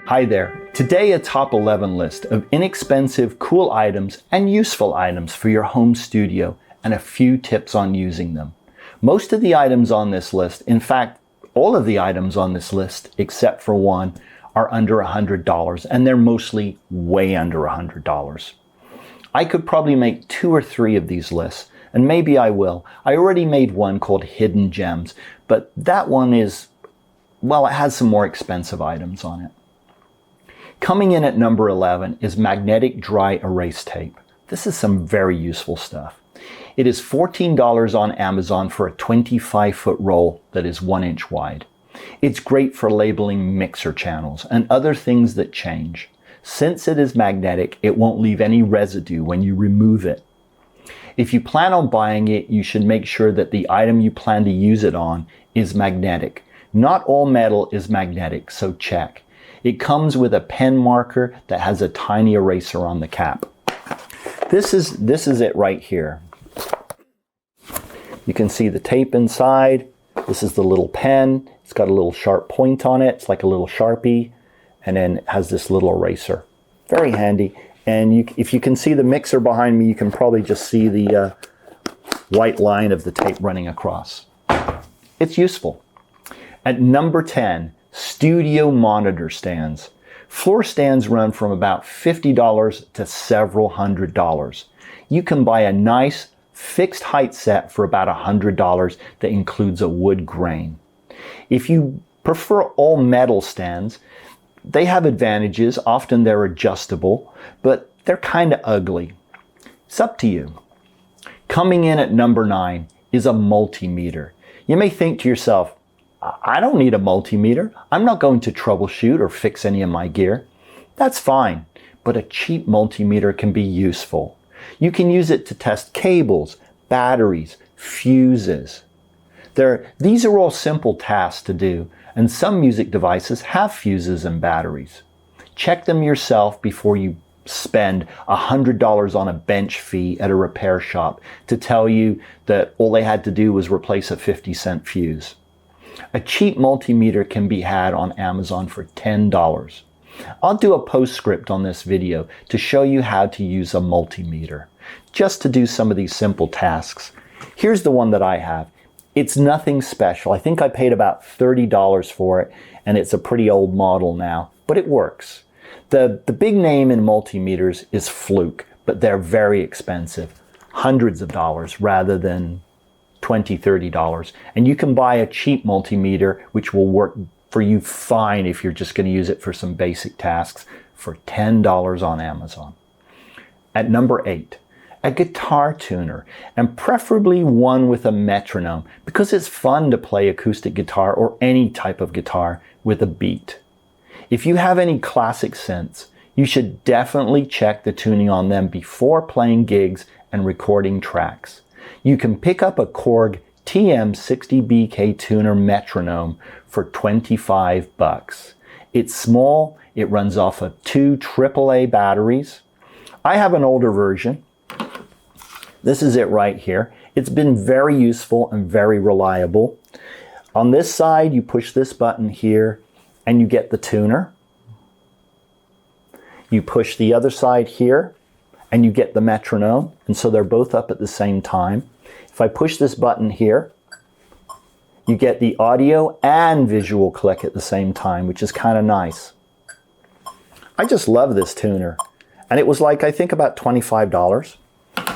Hi there. Today a top 11 list of inexpensive, cool items and useful items for your home studio and a few tips on using them. Most of the items on this list, in fact, all of the items on this list, except for one, are under $100, and they're mostly way under $100. I could probably make 2 or 3 of these lists, and maybe I will. I already made one called Hidden Gems, but that one is, well, it has some more expensive items on it. Coming in at number 11 is magnetic dry erase tape. This is some very useful stuff. It is $14 on Amazon for a 25-foot roll that is 1 inch wide. It's great for labeling mixer channels and other things that change. Since it is magnetic, it won't leave any residue when you remove it. If you plan on buying it, you should make sure that the item you plan to use it on is magnetic. Not all metal is magnetic, so check. It comes with a pen marker that has a tiny eraser on the cap. This is it right here. You can see the tape inside. This is the little pen. It's got a little sharp point on it. It's like a little Sharpie. And then it has this little eraser. Very handy. And if you can see the mixer behind me, you can probably just see the white line of the tape running across. It's useful. At number 10, studio monitor stands. Floor stands run from about $50 to several $100s. You can buy a nice fixed height set for about $100 that includes a wood grain. If you prefer all metal stands, they have advantages. Often they're adjustable, but they're kind of ugly. It's up to you. Coming in at number 9 is a multimeter. You may think to yourself, I don't need a multimeter. I'm not going to troubleshoot or fix any of my gear. That's fine, but a cheap multimeter can be useful. You can use it to test cables, batteries, fuses. These are all simple tasks to do, and some music devices have fuses and batteries. Check them yourself before you spend $100 on a bench fee at a repair shop to tell you that all they had to do was replace a 50-cent fuse. A cheap multimeter can be had on Amazon for $10. I'll do a postscript on this video to show you how to use a multimeter, just to do some of these simple tasks. Here's the one that I have. It's nothing special. I think I paid about $30 for it, and it's a pretty old model now, but it works. The big name in multimeters is Fluke, but they're very expensive, hundreds of dollars rather than $20, $30. And you can buy a cheap multimeter, which will work for you fine if you're just going to use it for some basic tasks, for $10 on Amazon. At number 8, a guitar tuner, and preferably one with a metronome, because it's fun to play acoustic guitar or any type of guitar with a beat. If you have any classic synths, you should definitely check the tuning on them before playing gigs and recording tracks. You can pick up a Korg TM60BK tuner metronome for $25. It's small, it runs off of 2 AAA batteries. I have an older version. This is it right here. It's been very useful and very reliable. On this side, you push this button here and you get the tuner. You push the other side here and you get the metronome, and so they're both up at the same time. If I push this button here, you get the audio and visual click at the same time, which is kind of nice. I just love this tuner, and it was like, I think, about $25.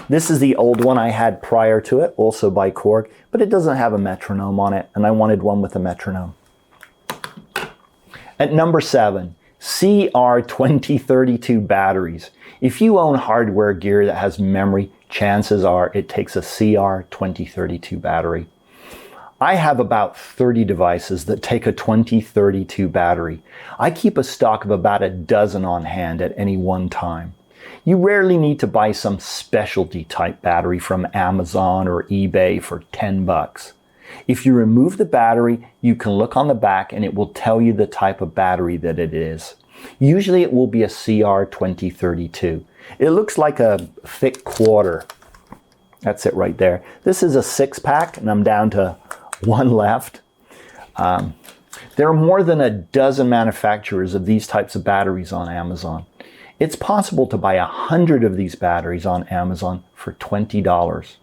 This is the old one I had prior to it, also by Korg, but it doesn't have a metronome on it, and I wanted one with a metronome. At number 7, CR2032 batteries. If you own hardware gear that has memory, chances are it takes a CR2032 battery. I have about 30 devices that take a 2032 battery. I keep a stock of about a dozen on hand at any one time. You rarely need to buy some specialty type battery from Amazon or eBay for $10. If you remove the battery, you can look on the back and it will tell you the type of battery that it is. Usually it will be a CR2032. It looks like a thick quarter. That's it right there. This is a 6-pack and I'm down to one left. There are more than a dozen manufacturers of these types of batteries on Amazon. It's possible to buy 100 of these batteries on Amazon for $20,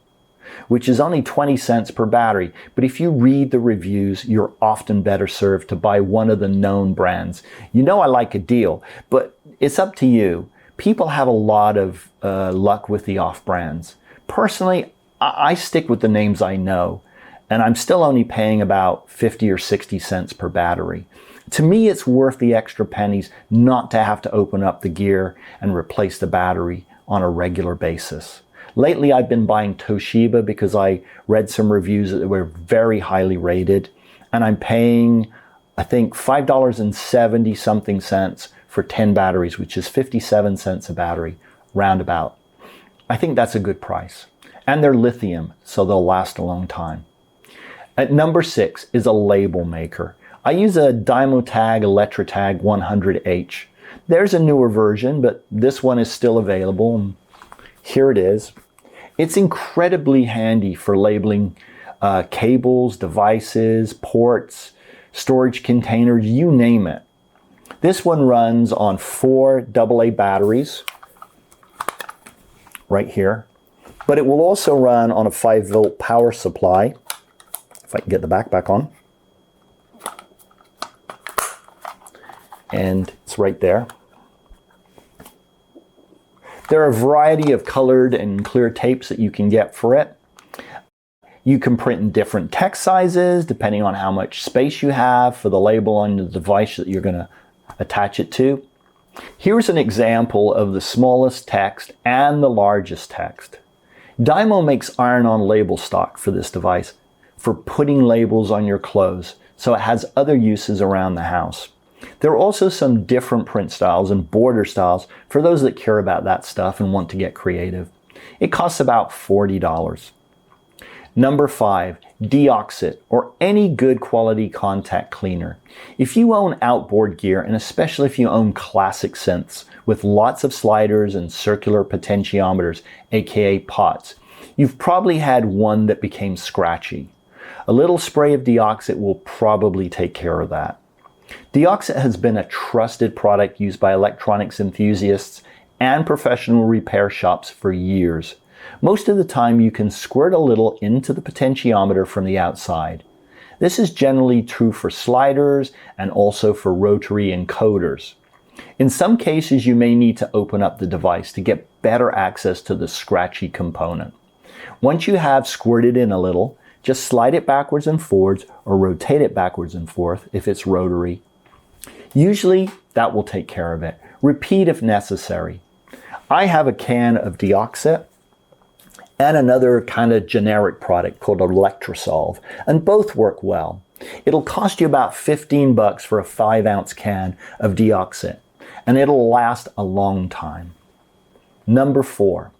which is only 20 cents per battery. But if you read the reviews, you're often better served to buy one of the known brands. You know I like a deal, but it's up to you. People have a lot of luck with the off-brands. Personally, I stick with the names I know, and I'm still only paying about 50 or 60 cents per battery. To me, it's worth the extra pennies not to have to open up the gear and replace the battery on a regular basis. Lately, I've been buying Toshiba because I read some reviews that were very highly rated, and I'm paying, I think, $5.70 something cents for 10 batteries, which is 57 cents a battery, roundabout. I think that's a good price. And they're lithium, so they'll last a long time. At number 6 is a label maker. I use a Dymotag Electrotag 100H. There's a newer version, but this one is still available. Here it is. It's incredibly handy for labeling cables, devices, ports, storage containers, you name it. This one runs on 4 AA batteries, right here. But it will also run on a 5-volt power supply, if I can get the back on. And it's right there. There are a variety of colored and clear tapes that you can get for it. You can print in different text sizes depending on how much space you have for the label on the device that you're going to attach it to. Here's an example of the smallest text and the largest text. Dymo makes iron-on label stock for this device for putting labels on your clothes, so it has other uses around the house. There are also some different print styles and border styles for those that care about that stuff and want to get creative. It costs about $40. Number 5, Deoxit, or any good quality contact cleaner. If you own outboard gear, and especially if you own classic synths with lots of sliders and circular potentiometers, aka pots, you've probably had one that became scratchy. A little spray of Deoxit will probably take care of that. Deoxit has been a trusted product used by electronics enthusiasts and professional repair shops for years. Most of the time you can squirt a little into the potentiometer from the outside. This is generally true for sliders and also for rotary encoders. In some cases you may need to open up the device to get better access to the scratchy component. Once you have squirted in a little, just slide it backwards and forwards or rotate it backwards and forth if it's rotary. Usually that will take care of it. Repeat if necessary. I have a can of Deoxit and another kind of generic product called Electrosolve, and both work well. It'll cost you about 15 bucks for a 5-ounce can of Deoxit, and it'll last a long time. Number 4,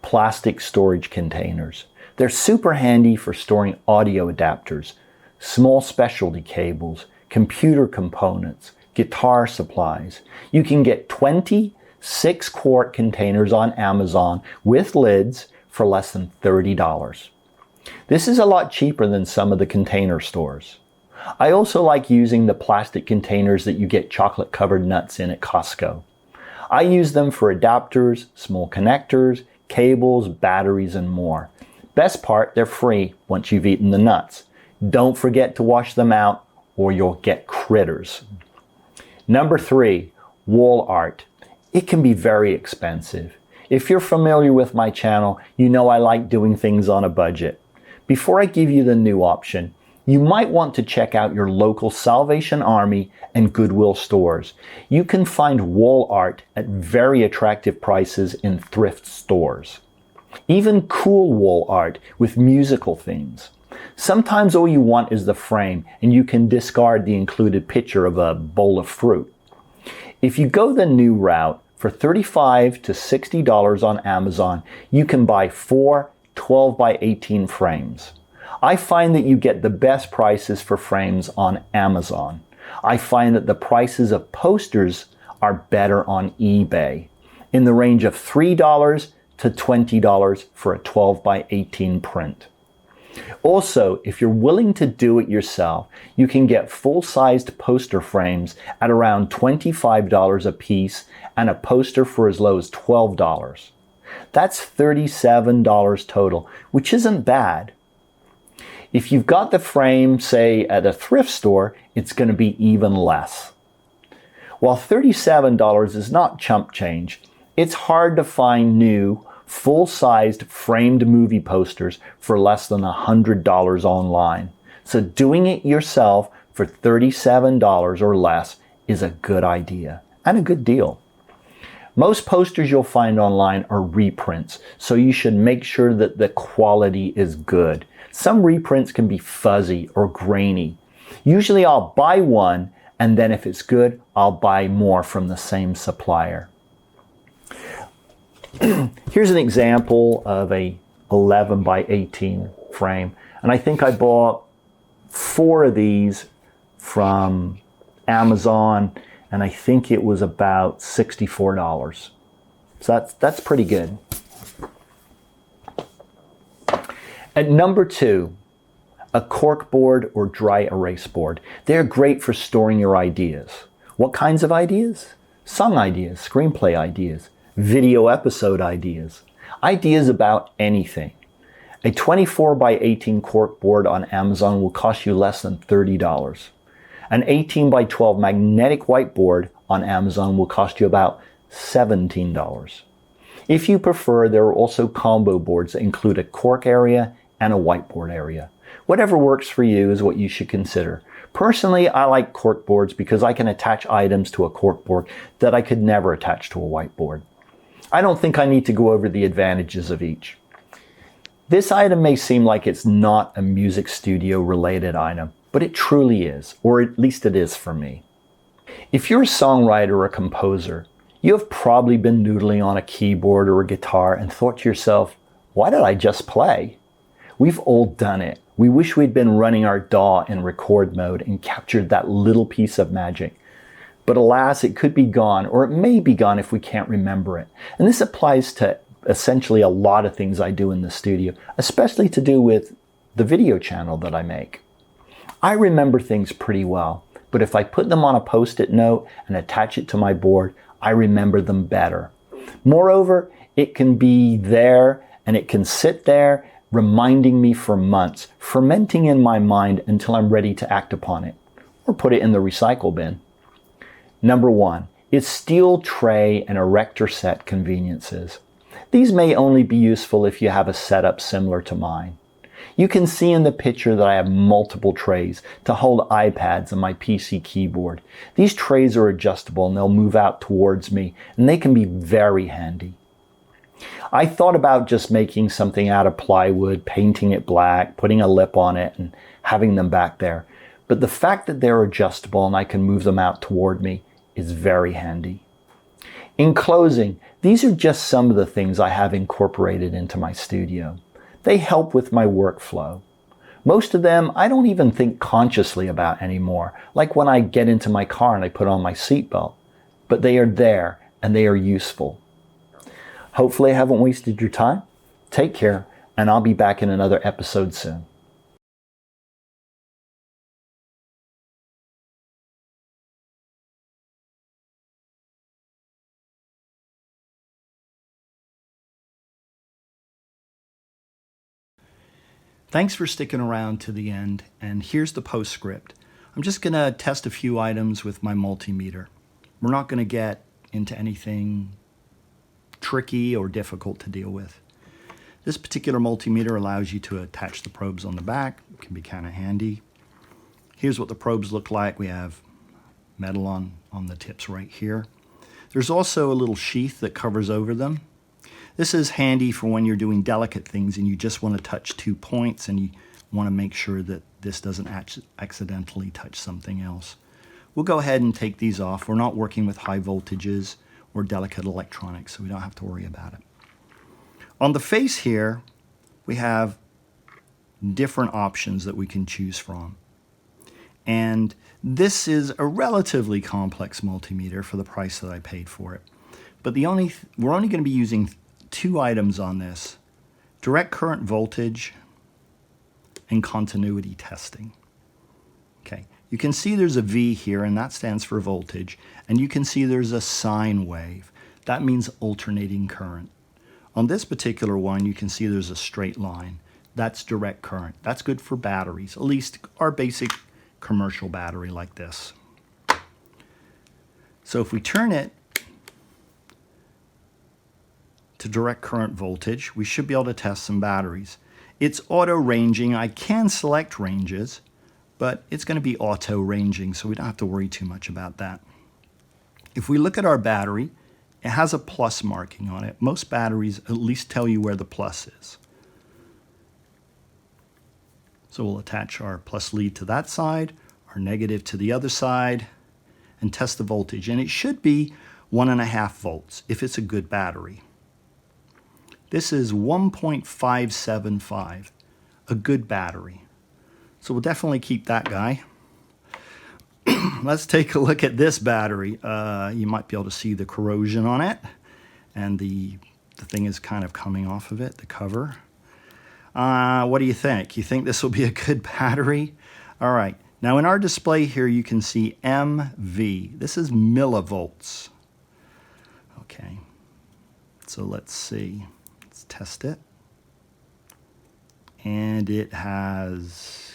plastic storage containers. They're super handy for storing audio adapters, small specialty cables, computer components, guitar supplies. You can get 20 6-quart containers on Amazon with lids for less than $30. This is a lot cheaper than some of the container stores. I also like using the plastic containers that you get chocolate covered nuts in at Costco. I use them for adapters, small connectors, cables, batteries, and more. Best part, they're free once you've eaten the nuts. Don't forget to wash them out or you'll get critters. Number 3, wall art. It can be very expensive. If you're familiar with my channel, you know I like doing things on a budget. Before I give you the new option, you might want to check out your local Salvation Army and Goodwill stores. You can find wall art at very attractive prices in thrift stores. Even cool wall art with musical themes. Sometimes all you want is the frame and you can discard the included picture of a bowl of fruit. If you go the new route, for $35 to $60 on Amazon, you can buy 4 12 by 18 frames. I find that you get the best prices for frames on Amazon. I find that the prices of posters are better on eBay, in the range of $3 to $20 for a 12 by 18 print. Also, if you're willing to do it yourself, you can get full-sized poster frames at around $25 a piece and a poster for as low as $12. That's $37 total, which isn't bad. If you've got the frame, say, at a thrift store, it's going to be even less. While $37 is not chump change, it's hard to find new, full-sized framed movie posters for less than $100 online. So doing it yourself for $37 or less is a good idea and a good deal. Most posters you'll find online are reprints, so you should make sure that the quality is good. Some reprints can be fuzzy or grainy. Usually I'll buy one, and then if it's good, I'll buy more from the same supplier. Here's an example of a 11 by 18 frame, and I think I bought 4 of these from Amazon, and I think it was about $64. So that's pretty good. At number 2, a cork board or dry erase board. They're great for storing your ideas. What kinds of ideas? Song ideas, screenplay ideas, video episode ideas, ideas about anything. A 24 by 18 cork board on Amazon will cost you less than $30. An 18 by 12 magnetic whiteboard on Amazon will cost you about $17. If you prefer, there are also combo boards that include a cork area and a whiteboard area. Whatever works for you is what you should consider. Personally, I like cork boards because I can attach items to a cork board that I could never attach to a whiteboard. I don't think I need to go over the advantages of each. This item may seem like it's not a music studio related item, but it truly is, or at least it is for me. If you're a songwriter or a composer, you have probably been noodling on a keyboard or a guitar and thought to yourself, why did I just play? We've all done it. We wish we'd been running our DAW in record mode and captured that little piece of magic. But alas, it could be gone, or it may be gone if we can't remember it. And this applies to essentially a lot of things I do in the studio, especially to do with the video channel that I make. I remember things pretty well, but if I put them on a Post-it note and attach it to my board, I remember them better. Moreover, it can be there and it can sit there reminding me for months, fermenting in my mind until I'm ready to act upon it, or put it in the recycle bin. Number 1 is steel tray and erector set conveniences. These may only be useful if you have a setup similar to mine. You can see in the picture that I have multiple trays to hold iPads and my PC keyboard. These trays are adjustable and they'll move out towards me, and they can be very handy. I thought about just making something out of plywood, painting it black, putting a lip on it, and having them back there. But the fact that they're adjustable and I can move them out toward me is very handy. In closing, these are just some of the things I have incorporated into my studio. They help with my workflow. Most of them I don't even think consciously about anymore, like when I get into my car and I put on my seatbelt. But they are there and they are useful. Hopefully I haven't wasted your time. Take care, and I'll be back in another episode soon. Thanks for sticking around to the end, and here's the postscript. I'm just going to test a few items with my multimeter. We're not going to get into anything tricky or difficult to deal with. This particular multimeter allows you to attach the probes on the back. It can be kind of handy. Here's what the probes look like. We have metal on the tips right here. There's also a little sheath that covers over them. This is handy for when you're doing delicate things and you just want to touch 2 points and you want to make sure that this doesn't accidentally touch something else. We'll go ahead and take these off. We're not working with high voltages or delicate electronics, so we don't have to worry about it. On the face here, we have different options that we can choose from. And this is a relatively complex multimeter for the price that I paid for it. But we're only going to be using 2 items on this: direct current voltage and continuity testing. Okay, you can see there's a V here, and that stands for voltage, and you can see there's a sine wave. That means alternating current. On this particular one, you can see there's a straight line. That's direct current. That's good for batteries, at least our basic commercial battery like this. So if we turn it to direct current voltage, we should be able to test some batteries. It's auto ranging. I can select ranges, but it's going to be auto ranging, so we don't have to worry too much about that. If we look at our battery, it has a plus marking on it. Most batteries at least tell you where the plus is. So we'll attach our plus lead to that side, our negative to the other side, and test the voltage. And it should be 1.5 volts if it's a good battery. This is 1.575, a good battery. So we'll definitely keep that guy. Let's take a look at this battery. You might be able to see the corrosion on it, and the thing is kind of coming off of it, the cover. What do you think? You think this will be a good battery? All right. Now in our display here, you can see MV. This is millivolts. Okay. So let's see. Let's test it. And it has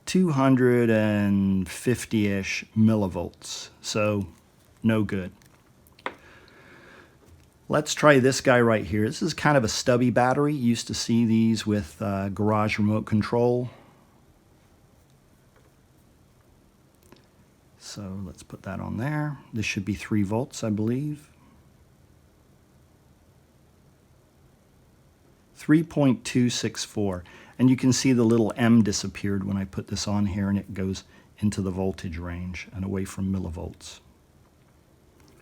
250-ish millivolts. So no good. Let's try this guy right here. This is kind of a stubby battery. You used to see these with garage remote control. So let's put that on there. This should be 3 volts, I believe. 3.264. And you can see the little M disappeared when I put this on here, and it goes into the voltage range and away from millivolts.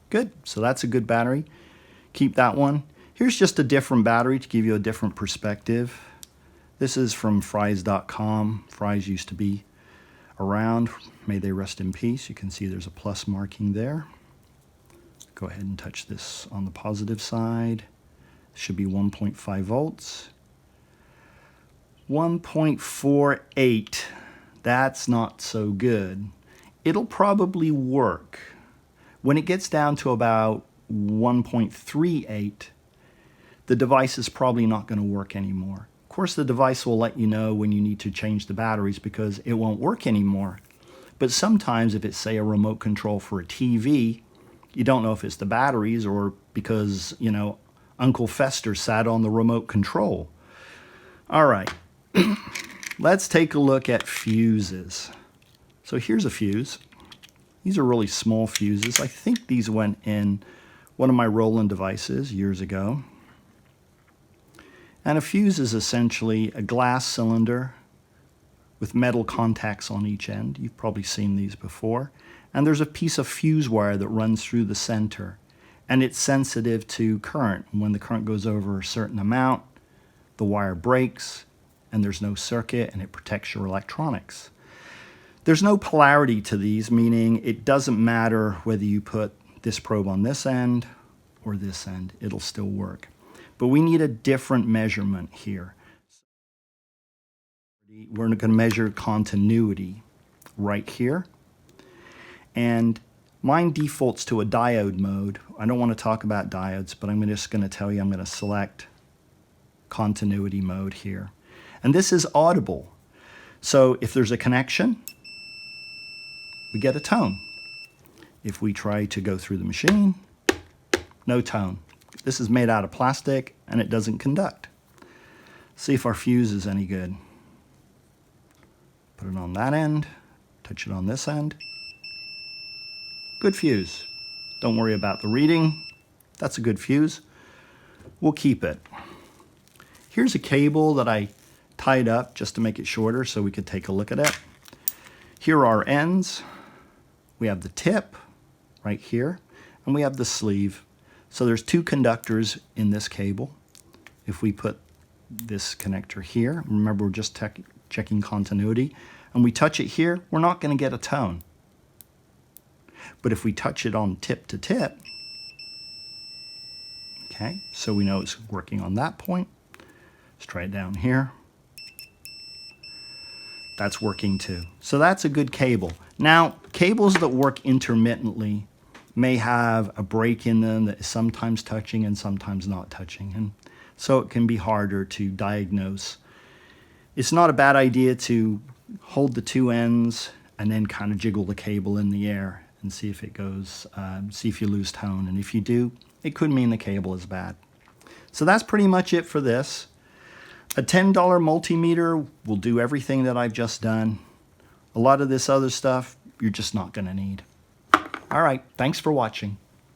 Good. So that's a good battery. Keep that one. Here's just a different battery to give you a different perspective. This is from Fries.com. Fries used to be around. May they rest in peace. You can see there's a plus marking there. Go ahead and touch this on the positive side. Should be 1.5 volts. 1.48. That's not so good. It'll probably work. When it gets down to about 1.38, the device is probably not going to work anymore. Of course, the device will let you know when you need to change the batteries because it won't work anymore. But sometimes if it's, say, a remote control for a TV, you don't know if it's the batteries or because, you know, Uncle Fester sat on the remote control. All right, let's take a look at fuses. So here's a fuse. These are really small fuses. I think these went in one of my Roland devices years ago. And a fuse is essentially a glass cylinder with metal contacts on each end. You've probably seen these before. And there's a piece of fuse wire that runs through the center. And it's sensitive to current. When the current goes over a certain amount, the wire breaks, and there's no circuit, and it protects your electronics. There's no polarity to these, meaning it doesn't matter whether you put this probe on this end or this end. It'll still work. But we need a different measurement here. We're going to measure continuity right here. And mine defaults to a diode mode. I don't want to talk about diodes, but I'm just going to tell you I'm going to select continuity mode here. And this is audible. So if there's a connection, we get a tone. If we try to go through the machine, no tone. This is made out of plastic and it doesn't conduct. See if our fuse is any good. Put it on that end, touch it on this end. Good fuse. Don't worry about the reading. That's a good fuse. We'll keep it. Here's a cable that I tied up just to make it shorter so we could take a look at it. Here are our ends. We have the tip right here, and we have the sleeve. So there's 2 conductors in this cable. If we put this connector here, remember we're just checking continuity, and we touch it here, we're not going to get a tone. But if we touch it on tip to tip, okay, so we know it's working on that point. Let's try it down here. that's working too. So that's a good cable. Now, cables that work intermittently may have a break in them that is sometimes touching and sometimes not touching. And so it can be harder to diagnose. It's not a bad idea to hold the two ends and then kind of jiggle the cable in the air and see if it goes, see if you lose tone. And if you do, it could mean the cable is bad. So that's pretty much it for this. A $10 multimeter will do everything that I've just done. A lot of this other stuff, you're just not going to need. All right, thanks for watching.